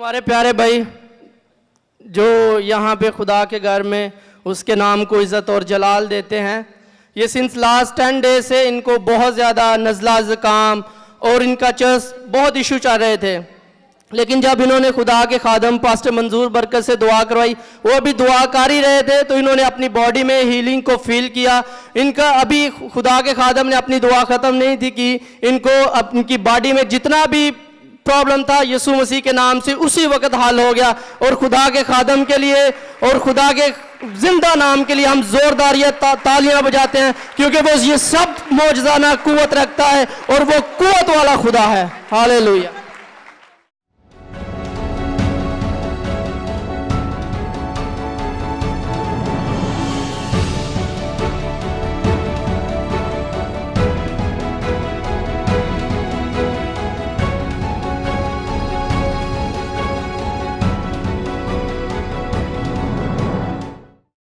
हमारे प्यारे भाई जो यहाँ पे खुदा के घर में उसके नाम को इज़्ज़त और जलाल देते हैं, ये सिंस लास्ट 10 डेज से इनको बहुत ज़्यादा नज़ला ज़ुकाम और इनका चेस्ट बहुत इशू चल रहे थे। लेकिन जब इन्होंने खुदा के खादम पास्टर मंजूर बरकत से दुआ करवाई, वो अभी दुआ कर ही रहे थे तो इन्होंने अपनी बॉडी में हीलिंग को फील किया। इनका अभी खुदा के खादम ने अपनी दुआ ख़त्म नहीं थी कि इनको इनकी बॉडी में जितना भी प्रॉब्लम था यीशु मसीह के नाम से उसी वक्त हल हो गया। और खुदा के खादम के लिए और खुदा के जिंदा नाम के लिए हम जोरदार ये तालियां बजाते हैं, क्योंकि वो ये सब मौजज़ाना कुव्वत रखता है और वो कुव्वत वाला खुदा है। हालेलुया।